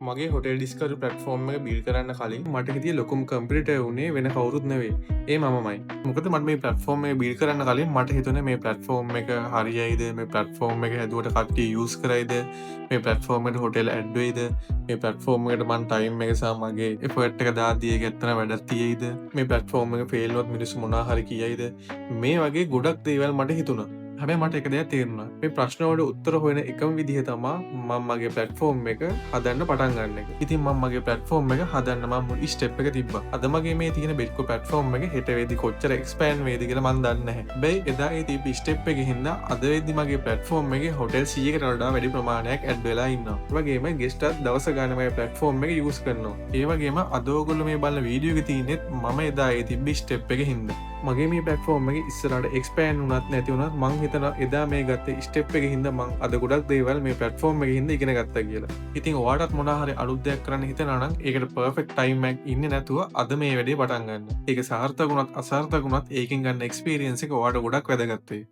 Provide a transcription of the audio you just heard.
මගේ hotel discovery platform එක build කරන්න කලින් මට හිටිය ලොකුම කම්පියුටර් උනේ වෙන කවුරුත් නෙවෙයි. ඒ මමමයි. මොකද මට මේ ප්ලට්ෆෝර්ම් එක බිල්ඩ් කරන්න කලින් මට හිතුනේ මේ ප්ලට්ෆෝර්ම් එක හරියයිද, මේ ප්ලට්ෆෝර්ම් එක හැදුවට කට්ටිය යූස් කරයිද, මේ ප්ලට්ෆෝර්ම් එකට හොටෙල් ඇඩ් වෙයිද, මේ ප්ලට්ෆෝර්ම් එකට මං ටයිම් එක සහ මගේ එෆර්ට් එක දාද්දී ඒක ඇත්තටම වැඩක් තියෙයිද, මේ ප්ලට්ෆෝර්ම් එක ෆේල් වුණොත් මිනිස්සු මොනවා හරි කියයිද, මේ වගේ ගොඩක් දේවල් මට හිතුණා. හැබැයි මට එක දෙයක් තේරුණා. මේ ප්‍රශ්න වලට උත්තර හොයන එකම විදිහ තමා මම මගේ ප්ලට්ෆෝර්ම් එක හදන්න පටන් ගන්න එක. ඉතින් මම මගේ ප්ලට්ෆෝර්ම් එක හදන්න මම මුල් ස්ටෙප් එක තිබ්බා. අද මගේ මේ තියෙන බිට්කෝ ප්ලට්ෆෝර්ම් එක හෙට වෙද්දි කොච්චර එක්ස්පෑන්ඩ් වේද කියලා මම දන්නේ නැහැ. හැබැයි එදා ඒ තිබ්බ ස්ටෙප් එකේ හින්දා අද වෙද්දි මගේ ප්ලට්ෆෝර්ම් එකේ හොටෙල් 100කට වඩා වැඩි ප්‍රමාණයක් ඇඩ් වෙලා ඉන්නවා. ඒ වගේම ගෙස්ට්ත් දවස ගානේ මගේ ප්ලට්ෆෝර්ම් එක යූස් කරනවා. ඒ වගේම අද ඔයගොල්ලෝ මේ බලන වීඩියෝ එකේ තියෙන්නේ මම එදා ඒ තිබ්බ ස්ටෙප් එකේ හින්දා. මගේ මේ ප්ලට්ෆෝර්ම් එක ඉස්සරහට එක්ස්පෑන්ඩ් වුණත් නැති වුණත් මං හිතනවා එදා මේ ගත්තේ ස්ටෙප් එකේ හින්දා මං අද ගොඩක් දේවල් මේ ප්ලට්ෆෝර්ම් එකේ හින්දා ඉගෙන ගත්තා කියලා. ඉතින් ඔයාලටත් මොනවා හරි අලුත් දෙයක් කරන්න හිතනවා නම් ඒකට පර්ෆෙක්ට් ටයිම් එකක් ඉන්නේ නැතුව අද මේ වැඩේ පටන් ගන්න. ඒක සාර්ථක වුණත් අසාර්ථක වුණත් ඒකෙන් ගන්න එක්ස්පීරියන්ස් එක ඔයාලට ගොඩක් වැදගත් වෙයි.